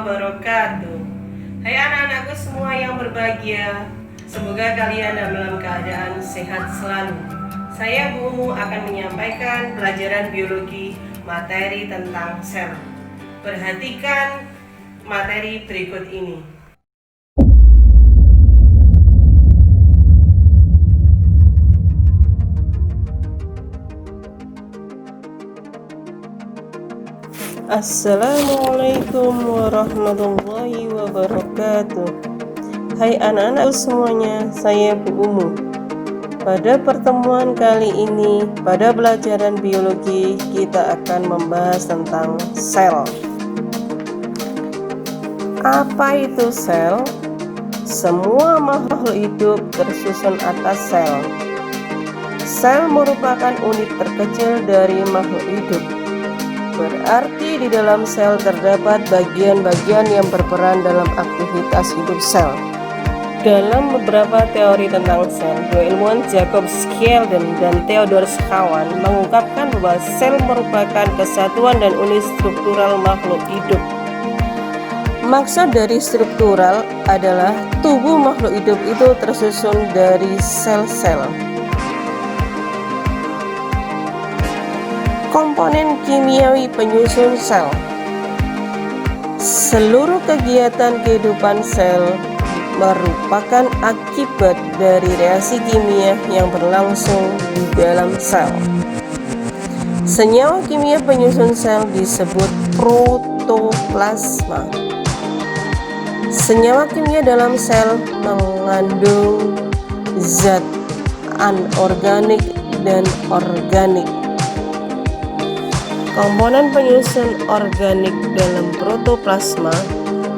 wabarakatuh. Hai anak-anakku semua yang berbahagia, semoga kalian dalam keadaan sehat selalu. Saya Bu Umu akan menyampaikan pelajaran biologi materi tentang sel. Perhatikan materi berikut ini. Assalamualaikum warahmatullahi wabarakatuh. Hai anak-anak semuanya, saya Bu Umu. Pada pertemuan kali ini, pada pelajaran biologi, kita akan membahas tentang sel. Apa itu sel? Semua makhluk hidup tersusun atas sel. Sel merupakan unit terkecil dari makhluk hidup. Berarti di dalam sel terdapat bagian-bagian yang berperan dalam aktivitas hidup sel. Dalam beberapa teori tentang sel, dua ilmuwan Jacob Schleiden dan Theodor Schwann mengungkapkan bahwa sel merupakan kesatuan dan unit struktural makhluk hidup. Maksud dari struktural adalah tubuh makhluk hidup itu tersusun dari sel-sel. Komponen kimiawi penyusun sel. Seluruh kegiatan kehidupan sel merupakan akibat dari reaksi kimia yang berlangsung di dalam sel. Senyawa kimia penyusun sel disebut protoplasma. Senyawa kimia dalam sel mengandung zat anorganik dan organik. Komponen penyusun organik dalam protoplasma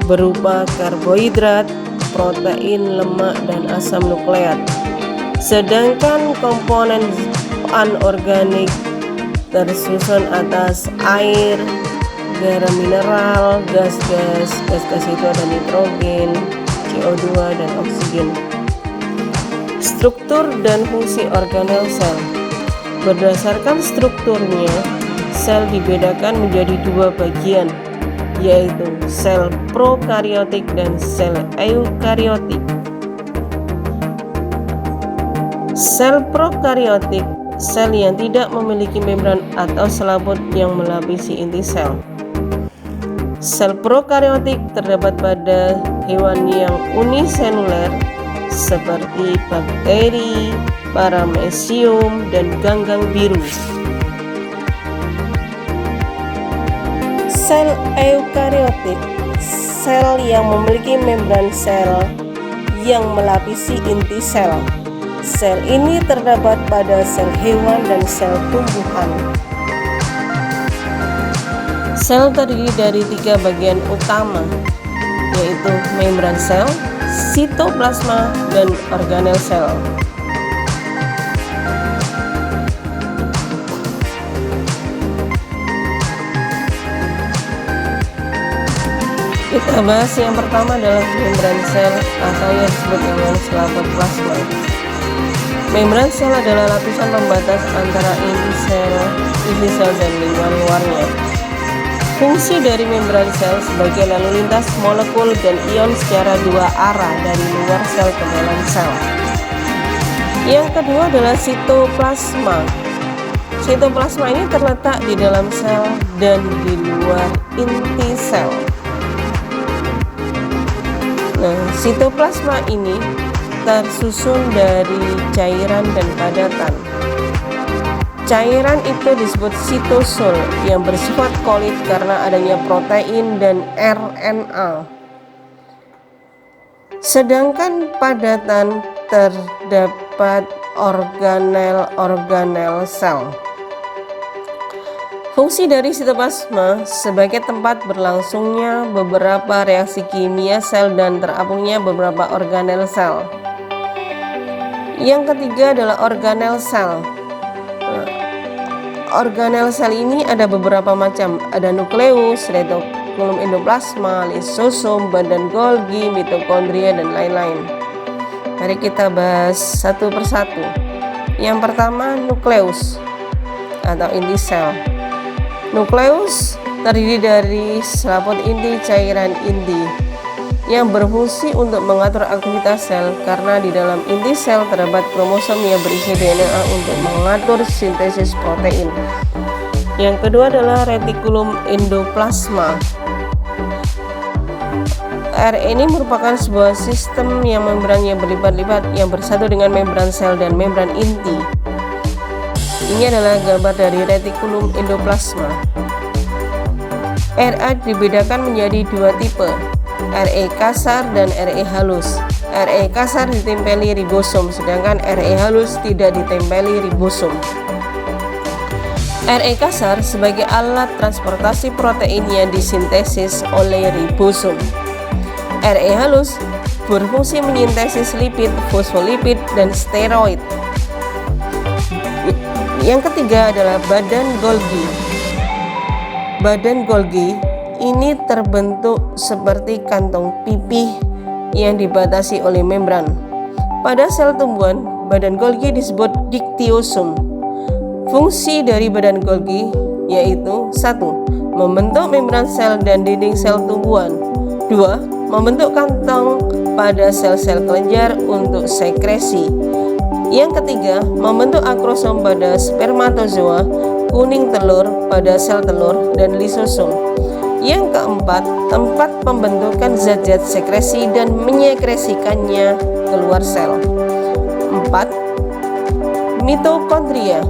berupa karbohidrat, protein, lemak, dan asam nukleat. Sedangkan komponen anorganik tersusun atas air, garam mineral, gas-gas itu ada nitrogen, CO2, dan oksigen. Struktur dan fungsi organel sel. Berdasarkan strukturnya, sel dibedakan menjadi dua bagian, yaitu sel prokariotik dan sel eukariotik. Sel prokariotik, sel yang tidak memiliki membran atau selaput yang melapisi inti sel. Sel prokariotik terdapat pada hewan yang uniseluler seperti bakteri, paramecium, dan ganggang biru. Sel eukariotik, sel yang memiliki membran sel yang melapisi inti sel. Sel ini terdapat pada sel hewan dan sel tumbuhan. Sel terdiri dari tiga bagian utama, yaitu membran sel, sitoplasma, dan organel sel. Kita bahas yang pertama adalah membran sel atau yang disebut dengan selaput plasma. Membran sel adalah lapisan pembatas antara inti sel dan lingkungan luarnya. Fungsi dari membran sel sebagai lalu lintas molekul dan ion secara dua arah dari luar sel ke dalam sel. Yang kedua adalah sitoplasma. Sitoplasma ini terletak di dalam sel dan di luar inti sel. Sitoplasma ini tersusun dari cairan dan padatan. Cairan itu disebut sitosol yang bersifat kolit karena adanya protein dan RNA. Sedangkan padatan terdapat organel sel. Fungsi dari sitoplasma sebagai tempat berlangsungnya beberapa reaksi kimia sel dan terapungnya beberapa organel sel. Yang ketiga adalah organel sel. Organel sel ini ada beberapa macam, ada nukleus, retikulum endoplasma, lisosom, badan Golgi, mitokondria, dan lain-lain. Mari kita bahas satu persatu. Yang pertama, nukleus atau inti sel. Nukleus terdiri dari selaput inti, cairan inti yang berfungsi untuk mengatur aktivitas sel, karena di dalam inti sel terdapat kromosom yang berisi DNA untuk mengatur sintesis protein. Yang kedua adalah retikulum endoplasma. RE ini merupakan sebuah sistem yang membrannya berlipat-lipat yang bersatu dengan membran sel dan membran inti. Ini adalah gambar dari retikulum endoplasma. RA dibedakan menjadi dua tipe, RE kasar dan RE halus. RE kasar ditempeli ribosom, sedangkan RE halus tidak ditempeli ribosom. RE kasar sebagai alat transportasi protein yang disintesis oleh ribosom. RE halus berfungsi menyintesis lipid, fosfolipid, dan steroid. Yang ketiga adalah badan Golgi. Badan Golgi ini terbentuk seperti kantong pipih yang dibatasi oleh membran. Pada sel tumbuhan, badan Golgi disebut diktiosum. Fungsi dari badan Golgi yaitu 1. Membentuk membran sel dan dinding sel tumbuhan. 2. Membentuk kantong pada sel-sel kelenjar untuk sekresi. Yang ketiga, membentuk akrosom pada spermatozoa, kuning telur pada sel telur, dan lisosom. Yang keempat, tempat pembentukan zat-zat sekresi dan menyekresikannya keluar sel. 4. Mitokondria.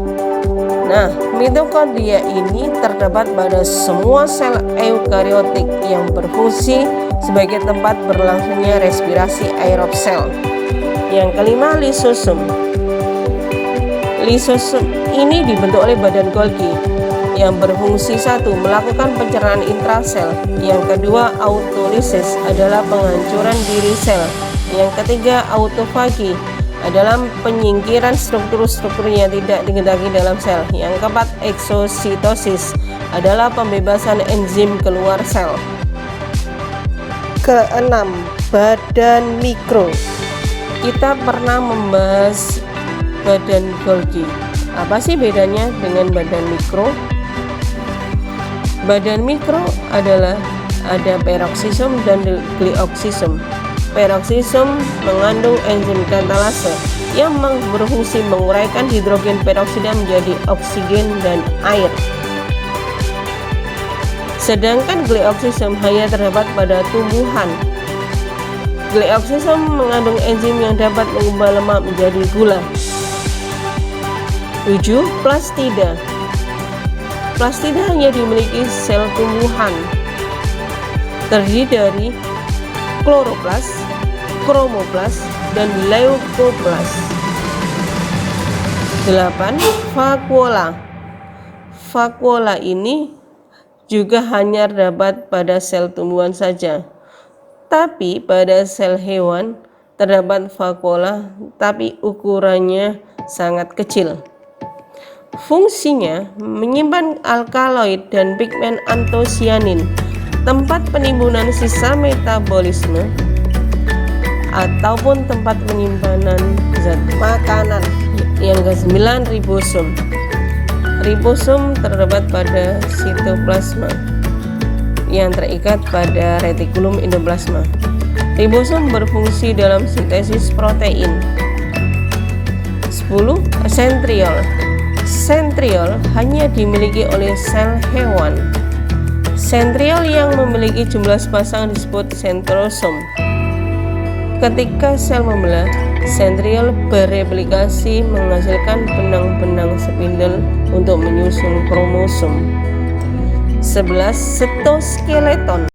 Nah, mitokondria ini terdapat pada semua sel eukariotik yang berfungsi sebagai tempat berlangsungnya respirasi aerob sel. Yang kelima, lisosom. Lisosom ini dibentuk oleh badan Golgi yang berfungsi 1. Melakukan pencernaan intrasel. Yang kedua, autolisis adalah penghancuran diri sel. Yang ketiga, autofagi adalah penyingkiran struktur-struktur yang tidak dikehendaki dalam sel. Yang keempat, eksositosis adalah pembebasan enzim keluar sel. Keenam, badan mikro. Kita pernah membahas badan Golgi. Apa sih bedanya dengan badan mikro? Badan mikro adalah ada peroksisom dan glioksisom. Peroksisom mengandung enzim katalase yang berfungsi menguraikan hidrogen peroksida menjadi oksigen dan air. Sedangkan glioksisom hanya terdapat pada tumbuhan. Glioksisom mengandung enzim yang dapat mengubah lemak menjadi gula. 7. Plastida. Plastida hanya dimiliki sel tumbuhan, terdiri dari kloroplas, kromoplas, dan leukoplas. 8. Vakuola. Vakuola ini juga hanya terdapat pada sel tumbuhan saja, tapi pada sel hewan terdapat vakuola, tapi ukurannya sangat kecil. Fungsinya menyimpan alkaloid dan pigmen antosianin, tempat penimbunan sisa metabolisme, ataupun tempat penyimpanan zat makanan. Yang ke-9, ribosom. Ribosom terdapat pada sitoplasma yang terikat pada retikulum endoplasma. Ribosom berfungsi dalam sintesis protein. 10. Sentriol. Sentriol hanya dimiliki oleh sel hewan. Sentriol yang memiliki jumlah sepasang disebut sentrosom. Ketika sel membelah, sentriol bereplikasi menghasilkan benang-benang spindle untuk menyusun kromosom. 11. Sitoskeleton.